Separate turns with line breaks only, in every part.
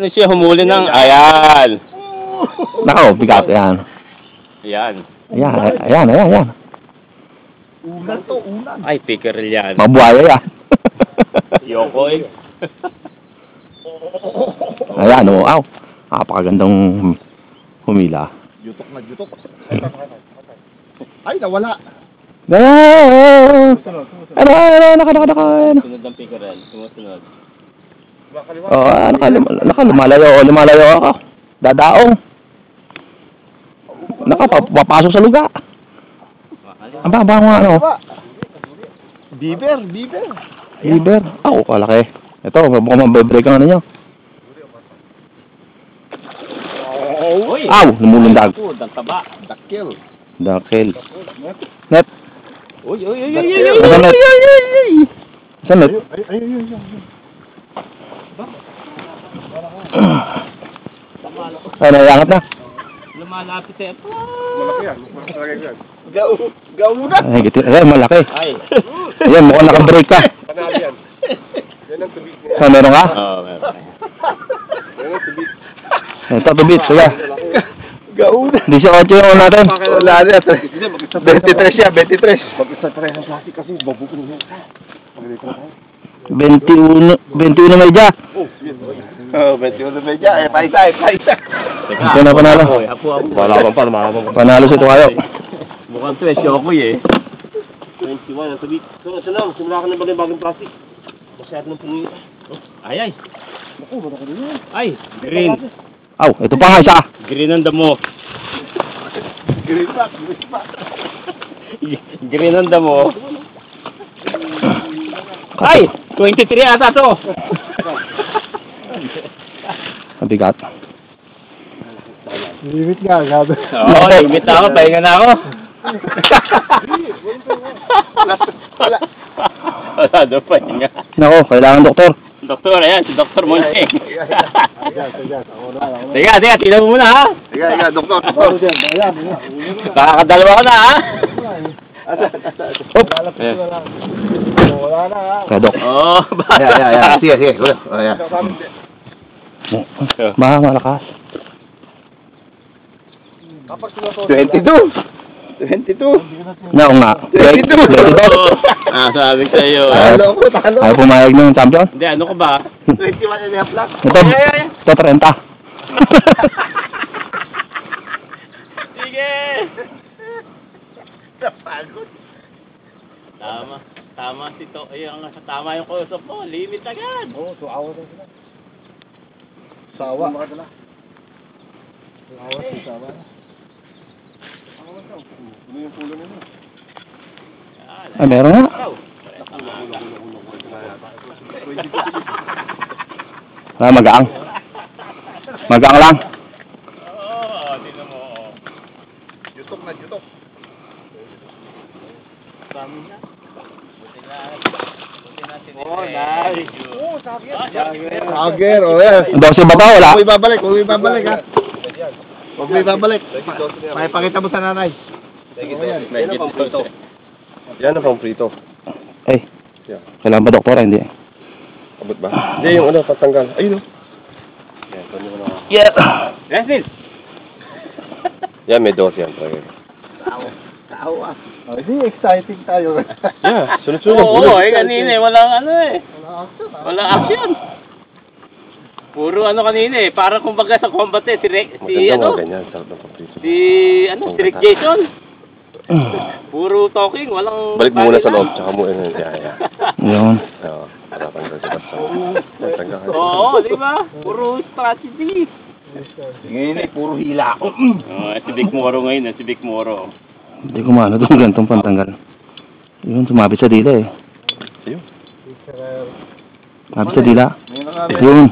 Ano siya humuli ng... Ayan!
Nako, bigat yan.
Ayan.
Ayan.
Ulan to, ulan.
Ay, pickerel yan.
Mabuhaya yan.
Yokoy.
Ayan, oh, aw. Napakagandang humila.
Yutok na yutok. Ay, nawala.
Ano.
Sunod ng pickerel. Sumusunod.
Lumalayo ako. Dadaong. Papasok sa lugar. Ang bang ano?
Beaver.
Beaver. Kalaki. Ito, mukhang mabibreak ang ano nyo.
Uy!
Lumulundag.
Ang taba.
Dakil.
Net.
Uy!
Saan net? Saan net? Ay, naiangat na.
Lumalapit eh.
Malaki yan. Gaunan.
Ay, malaki.
Ay.
Ayan, mukhang nakabreak ka.
Panalo yan. Yan ang tubig niya.
Saan, meron ka?
Oo, meron.
Yan ang tubig.
Ito, tubit. Sige.
Gaunan.
18 yung natin.
Wala na. 23 siya, 23. Mag-isa pa rin ang plastic kasi babukin niya.
21 medya.
Oh, 21 medya. Paisa.
Ito na panalo. Panalo si Tukayo.
Mukhang 3 Yokoy eh.
21 ang tubig. So, simula ka na bagong plastic. Masyado ng pumita.
Ay.
Naku, malaki din yan.
Ay, green.
Ito pa nga isa.
Green ang damo.
Green pa.
Green ang damo. Ay! 23 ata to.
Mabigat.
Limit nga, gabi.
Oo, limit ako. Pahinga na ako. Wala daw pahinga.
Nako, kailangan doktor.
Doktor, ayan, si Dr. Moncheng.
Sige,
tingnan mo muna ha.
Sige, doktor.
Nakakadalawa ka na ha.
Wala na ha.
Kaya dok.
Oo, bata.
Sige.
Malakas.
22.
Oo nga. 22.
Sabi ko sa'yo.
Talo.
Ayaw pumayag ng champion?
Hindi, ano ka ba?
21 and a half lang.
Ito 30.
Sige! Napagod. Tama si to. Tama yung kusap mo. Limit agad.
Oo, suawa na sila. Sawa. Sawa. Ano yung pulo nila?
Meron nga. Magaang. Magaang lang.
Oo, tingnan mo.
Yutok na.
Dami na. Buti natin.
Oh, nice.
Oh,
Sager, yan.
Ang daw si baba, wala.
Huwag ibabalik ha. Huwag mo ibabalik. May pakita mo sa nanay. Yan ang pang-prito.
Kailangan ba doktora? Hindi.
Abot ba? Hindi, yung tatanggal. Ayun o.
Yeah.
Leslie!
Yan, may dose yan. Hindi, exciting tayo. Yeah, sunod-sunod.
Oo, kanina walang walang action. Puro kanina para kumbaga sa combat si Rick Jason. Puro talking, walang...
Balik muna sa loob, tsaka mo yun.
Yun.
Oo, tatanggal si Basta.
Oo, di ba? Puro strategy.
Ngayon puro hila ako.
Si Vic Moro ngayon, si Vic Moro.
Hindi ko maano doon gantong pantanggal. Yun, sumabit sa dila eh.
Ayun.
Sumabit sa dila. Yun.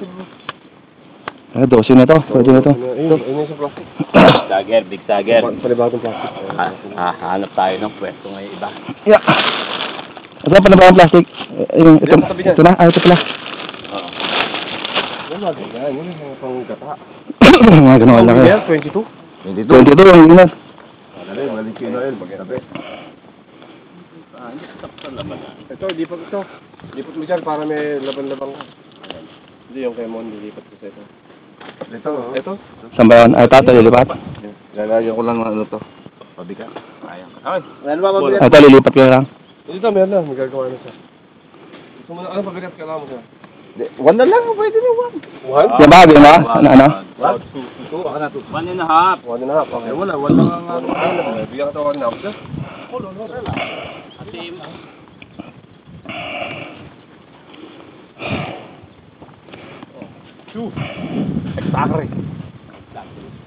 Dosin na to. Pwede na to.
Ayun sa plastic.
Big Sager.
Palibagong plastic.
Hanap tayo ng pwesto ngayon iba.
Yeah. Ito pa na ba ang plastic? Ito na. Ito pala.
Yan, yun yung pang gata.
Mga ganun lang.
22?
22 yung yun.
Dali, balik yun na yun. Pagkatabi. Ito, lipat ito. Lipat mo dyan para may laban-labang ka. Hindi yung kay Mon, lilipat ko sa ito. Ito.
Saan ba yun? Ay, tato, lilipat.
Lalagyan ko lang ng ano to. Pabigat. Ayan. Ay, ano ba mabigat?
Ito, lilipat ko na lang.
Dito, meron na. Magagawa na siya. Gusto mo na, ano pabigat ka lang mo siya? One na lang, pwede na one. One?
Yan ba? Yan ba? Ano?
One, two, ako na two.
1.5.
1 and a half, okay. Wala, one lang ang ano. Bigyan ka to 1 and a half.
Kasi,
Two. Sacre.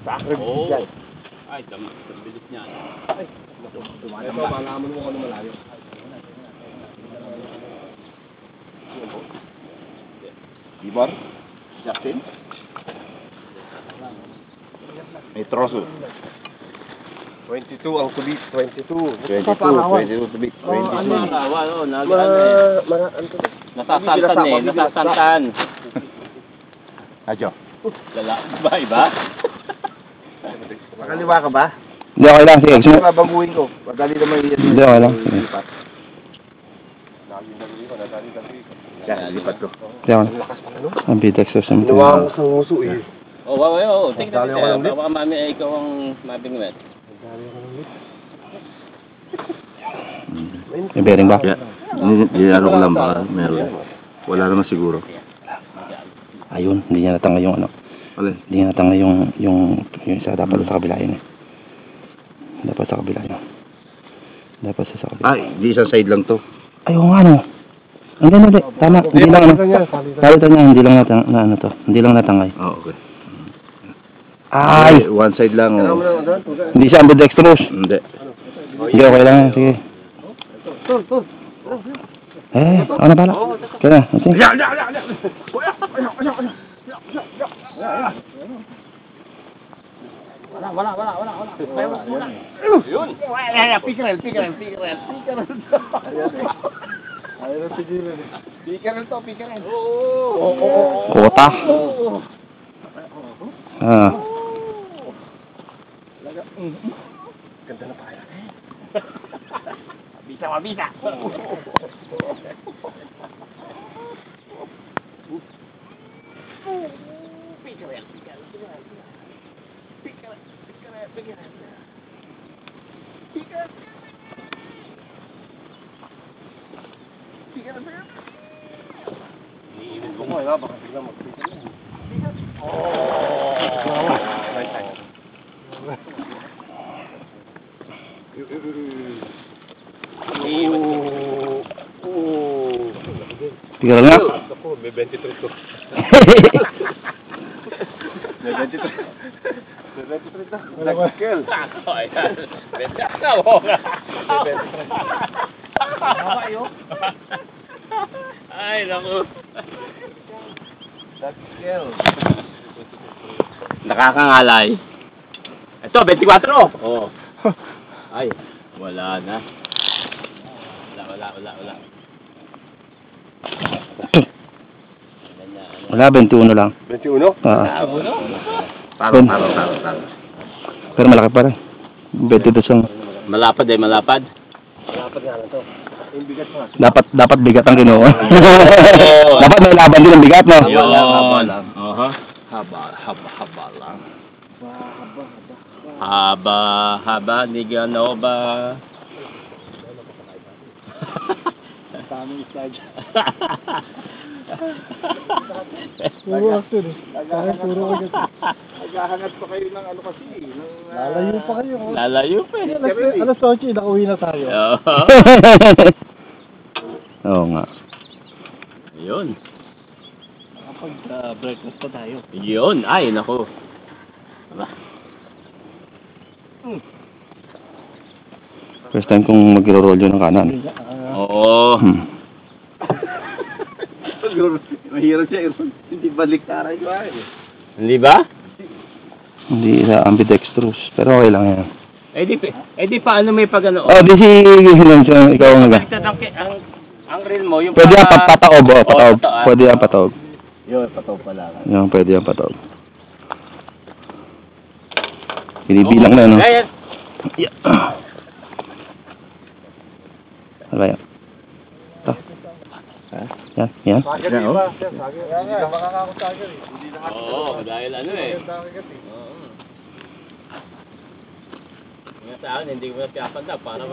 Sacre.
Oo.
Yan.
Ay, bilis niya.
Ito, malaman mo kung ano malayo. Ibar? Jackson? May troso. 22 ang tubig. 22. 22 tubig. 22.
Nakawa, nasasantan.
Adyo.
Lala, iba?
Makaliwa ka ba?
Hindi, okay lang. Sige.
Ano babambuhin ko? Madali naman yan.
Hindi, okay lang. Sige.
Yan, lipat ko.
Hindi, okay lang. Ang BTX system.
Ginawa ko sa nguso eh.
Oo. Tingnan
Dali ako ng lip.
baka mami ay ikaw ang mabingwet.
May bearing ba?
Ano ko lang ba? Meron. Wala naman siguro.
Ayun, hindi niya natangay yung ano.
Alin?
Hindi niya natangay yung isa. Dapat sa kabila yun eh. Dapat sa kabila yun. Dapat sa kabila.
Ay, di isang side lang to.
Ay, oo nga no. Ang ganda di. Tama. Hindi lang ano. Palitan niya, hindi lang na ano to. Hindi lang natangay.
Oh, okay.
Ay!
One side lang. Oh.
Hindi siya ambidextrous.
Hindi.
Hindi, okay lang yan. Sige. Ano pala? Kaya na. Sige.
Yun! Pikarel. Pikarel. Oo.
Kota.
Ganda na tayo.
Mabisa.
Baka bigla mag-pick. Right time.
Tigil nga.
Ako, may 23 ko. May 23. May 23 na. Black girl.
Ay, naku.
Black girl.
Nakakangalay. Ito, 24. Oh. Ay, wala na. Wala.
Wala, 21 lang.
21?
Taro.
Pero malaki pa rin. 22 ang...
Malapad.
Malapad nga lang to. Yung bigat pa.
Dapat bigat ang ginoo. Dapat may laban din ang bigat, no?
Yun.
Haba lang.
Haba lang. Haba ni Ganova. Tamang slide.
Puro action eh. Puro agad.
Naghahangat pa kayo ng ano kasi.
Lalayo pa kayo.
Lalayo pa eh.
Alas 8, nakauwi na tayo. Oo nga.
Yun.
Nakapag-breakfast pa tayo.
Yun. Ay, naku. Aba.
First time kong mag-roll yun ng kanan.
Oo.
Mahirap siya. Hindi balik taray ko ay.
Hindi ba?
Hindi sa ambidextrous. Pero okay lang yan.
Eh di paano may pag-ano?
Oh, di si Hinonson, ikaw ang naga.
Ang reel mo, yung
Pwede yan pataob, pataob.
tataas.
Pwede yan pataob.
Yun, pataw pala.
Yan, pwede yan pataob. Binibilang na, no?
Ayan.
Ano ba yan? Ito.
Ha?
Yan, yan.
Sagar
Yan,
iba. Sagar. Hindi na makakasagar eh. Hindi na
Oo, dahil ano eh.
Dagat eh.
Nga sa akin, hindi ko na pinapanda para